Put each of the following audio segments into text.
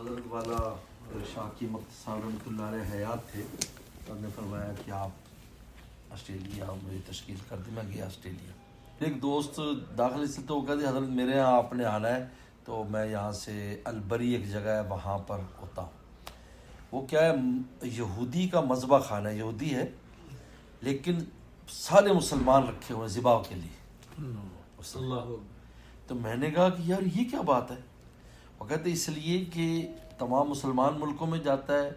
حضرت والا شاہ کی مختصر رحمۃ اللہ علیہ حیات تھے تو نے فرمایا کہ آپ آسٹریلیا میری تشکیل کر دی. میں گیا آسٹریلیا. ایک دوست داخل سے تو وہ کہتے حضرت میرے یہاں آپ نے آنا ہے تو میں یہاں سے البری ایک جگہ ہے وہاں پر ہوتا ہوں. وہ کیا ہے یہودی کا مذبح خانہ ہے, یہودی ہے لیکن سارے مسلمان رکھے ہوئے ذبح کے لیے. تو میں نے کہا کہ یار یہ کیا بات ہے. وہ کہتے اس لیے کہ تمام مسلمان ملکوں میں جاتا ہے,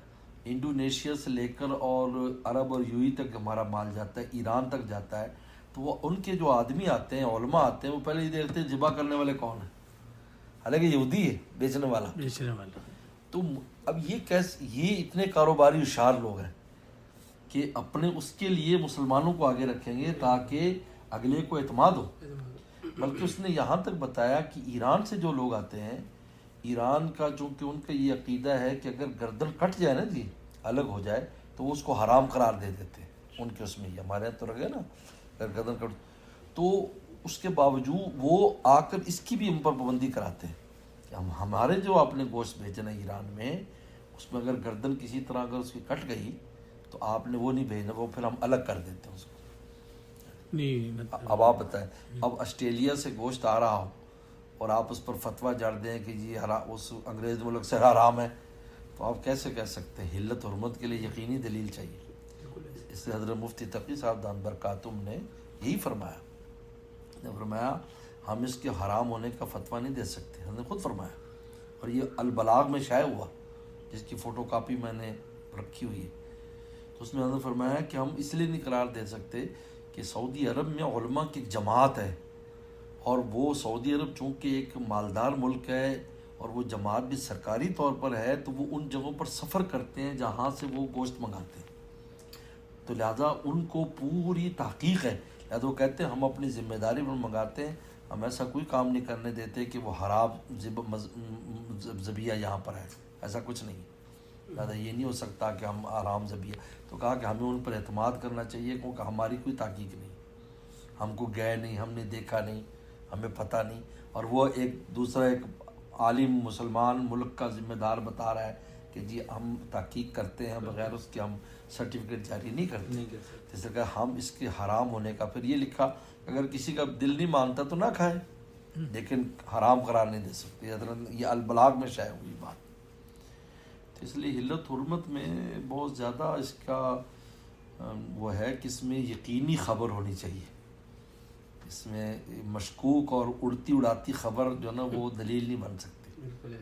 انڈونیشیا سے لے کر اور عرب اور یو ای تک ہمارا مال جاتا ہے, ایران تک جاتا ہے. تو وہ ان کے جو آدمی آتے ہیں, علماء آتے ہیں, وہ پہلے یہ دیکھتے ہیں ذبح کرنے والے کون ہیں, حالانکہ یہودی ہے بیچنے والا. تو اب یہ اتنے کاروباری ہوشیار لوگ ہیں کہ اپنے اس کے لیے مسلمانوں کو آگے رکھیں گے تاکہ اگلے کو اعتماد ہو. بلکہ اس نے یہاں تک بتایا کہ ایران سے جو لوگ آتے ہیں, ایران کا چونکہ ان کا یہ عقیدہ ہے کہ اگر گردن کٹ جائے نا جی, الگ ہو جائے, تو وہ اس کو حرام قرار دے دیتے ہیں. ان کے اس میں یہ ہمارے یہاں تو رکھے نا اگر گردن کٹ, تو اس کے باوجود وہ آ کر اس کی بھی ہم پر پابندی کراتے ہیں کہ ہمارے جو آپ نے گوشت بھیجنا ایران میں, اس میں اگر گردن کسی طرح اگر اس کی کٹ گئی تو آپ نے وہ نہیں بھیجنا, وہ پھر ہم الگ کر دیتے ہیں اس کو. اب آپ بتائیں, اب آسٹریلیا سے گوشت آ رہا ہو اور آپ اس پر فتویٰ جاڑ دیں کہ جی اس انگریز ملک سے حرام ہے, تو آپ کیسے کہہ سکتے ہیں؟ حلت حرمت کے لیے یقینی دلیل چاہیے. اس سے حضرت مفتی تقی صاحب دام برکاتہم نے یہی فرمایا, ہم اس کے حرام ہونے کا فتویٰ نہیں دے سکتے. ہم نے خود فرمایا, اور یہ البلاغ میں شائع ہوا جس کی فوٹو کاپی میں نے رکھی ہوئی ہے. تو اس میں حضرت فرمایا کہ ہم اس لیے نہیں قرار دے سکتے کہ سعودی عرب میں علماء کی ایک جماعت ہے, اور وہ سعودی عرب چونکہ ایک مالدار ملک ہے اور وہ جماعت بھی سرکاری طور پر ہے, تو وہ ان جگہوں پر سفر کرتے ہیں جہاں سے وہ گوشت منگاتے ہیں. تو لہٰذا ان کو پوری تحقیق ہے, لہٰذا وہ کہتے ہیں ہم اپنی ذمہ داری پر منگاتے ہیں, ہم ایسا کوئی کام نہیں کرنے دیتے کہ وہ حرام ذبیحہ یہاں پر ہے, ایسا کچھ نہیں. لہٰذا یہ نہیں ہو سکتا کہ ہم حرام ذبیحہ. تو کہا کہ ہمیں ان پر اعتماد کرنا چاہیے کیونکہ ہماری کوئی تحقیق نہیں, ہم کو گئے نہیں, ہم نے دیکھا نہیں, ہمیں پتہ نہیں. اور وہ ایک دوسرا ایک عالم مسلمان ملک کا ذمہ دار بتا رہا ہے کہ جی ہم تحقیق کرتے ہیں, بغیر اس کے ہم سرٹیفکیٹ جاری نہیں کرتے. جیسے کہ ہم اس کے حرام ہونے کا, پھر یہ لکھا اگر کسی کا دل نہیں مانتا تو نہ کھائے, لیکن حرام قرار نہیں دے سکتے. یہ البلاغ میں شائع ہوئی بات. تو اس لیے حلت حرمت میں بہت زیادہ اس کا وہ ہے کہ اس میں یقینی خبر ہونی چاہیے. اس میں مشکوک اور اڑتی اڑاتی خبر جو نا وہ دلیل نہیں بن سکتی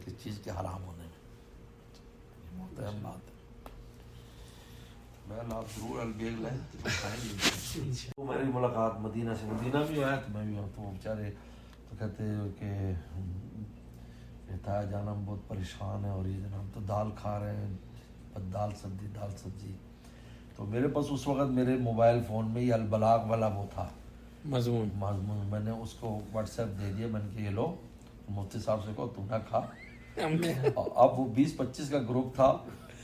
اس چیز کے حرام ہونے میں. محترم بات ہے. میں آپ ضرور البیگ لیں تو میری ملاقات مدینہ سے, مدینہ بھی آیا تو میں بھی, تو بیچارے تو کہتے کہ بتایا جانا ہم بہت پریشان ہیں, اور یہ جناب تو دال کھا رہے ہیں, دال سبزی. تو میرے پاس اس وقت میرے موبائل فون میں یہ البلاغ والا وہ تھا مضمون, میں نے اس کو واٹس ایپ دے دیا. میں نے کہ یہ لو, مفتی صاحب سے کہو تم نہ کھا. اب وہ 20-25 کا گروپ تھا,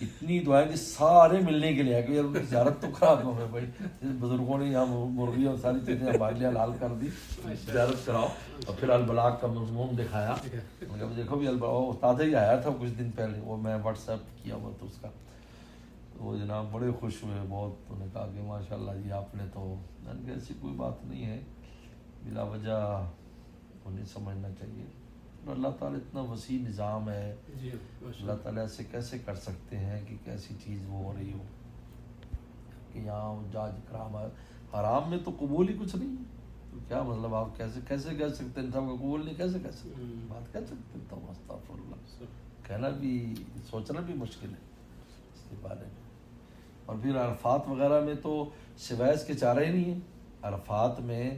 اتنی دعائیں کہ سارے ملنے کے لیے آئے کہ یار ان کی زیارت تو خراب ہو گئی بھائی, بزرگوں نے یہاں مرغی اور ساری چیزیں ہمارے لیے حلال کر دی, زیارت کراؤ. اور پھر البلاغ کا مضمون دکھایا. دیکھو بھی البلاغ تازہ ہی آیا تھا کچھ دن پہلے, وہ میں واٹس ایپ کیا ہوا تو اس کا, وہ جناب بڑے خوش ہوئے بہت. انہوں نے کہا کہ ماشاء اللہ جی آپ نے تو, میں نے کہا ایسی کوئی بات نہیں ہے, بلا وجہ انہیں سمجھنا چاہیے. اللہ تعالیٰ اتنا وسیع نظام ہے, اللہ تعالیٰ ایسے کیسے کر سکتے ہیں کہ کیسی چیز وہ ہو رہی ہو کہ یہاں جاج کرام حرام میں تو قبول ہی کچھ نہیں. تو کیا مطلب آپ کیسے کہہ سکتے ہیں انسان کو قبول نہیں, کیسے کہہ سکتے بات کہہ سکتے تو استغفر اللہ, کہنا بھی سوچنا بھی مشکل ہے اس کے بارے میں. اور پھر عرفات وغیرہ میں تو سوائے اس کے چارہ ہی نہیں ہے. عرفات میں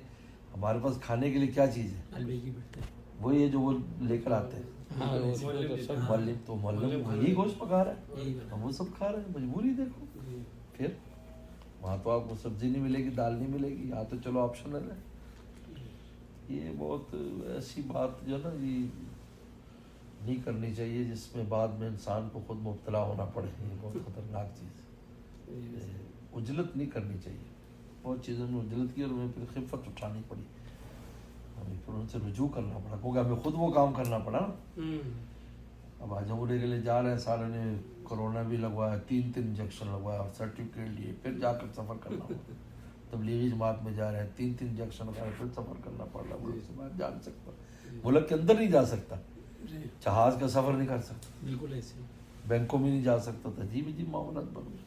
ہمارے پاس کھانے کے لیے کیا چیز ہے, وہ یہ جو وہ لے کر آتے ہیں معلم, تو معلم وہی گوشت پکا رہا ہے, ہم وہ سب کھا رہے ہیں. مجبوری دیکھو, پھر وہاں تو آپ کو سبزی نہیں ملے گی, دال نہیں ملے گی, یہاں تو چلو آپشنل ہے. یہ بہت ایسی بات جو نا یہ نہیں کرنی چاہیے جس میں بعد میں انسان کو خود مبتلا ہونا پڑے. یہ بہت خطرناک چیز ہے. عجلت نہیں کرنی چاہیے, بہت چیزوں میں عجلت کی اور ہمیں پھر خفت اٹھانی پڑی, ہمیں پھر ان سے رجوع کرنا پڑا کیونکہ ہمیں خود وہ کام کرنا پڑا نا. اب اب حج عمرے کے لیے جا رہے ہیں، سارے نے کورونا بھی لگوایا، 3 انجیکشن لگوایا اور سرٹیفکیٹ لیے، پھر جا کر سفر کرنا ہوا۔ تبلیغی جماعت میں جا رہے ہیں، 3 انجیکشن لگائے، پھر سفر کرنا پڑ رہا ہے، ملک سے باہر جا نہیں سکتا، ملک کے اندر نہیں جا سکتا، جہاز کا سفر نہیں کر سکتا، بالکل ایسے بینکوں میں نہیں جا سکتا تھا، عجیب عجیب معاملات بن گئے۔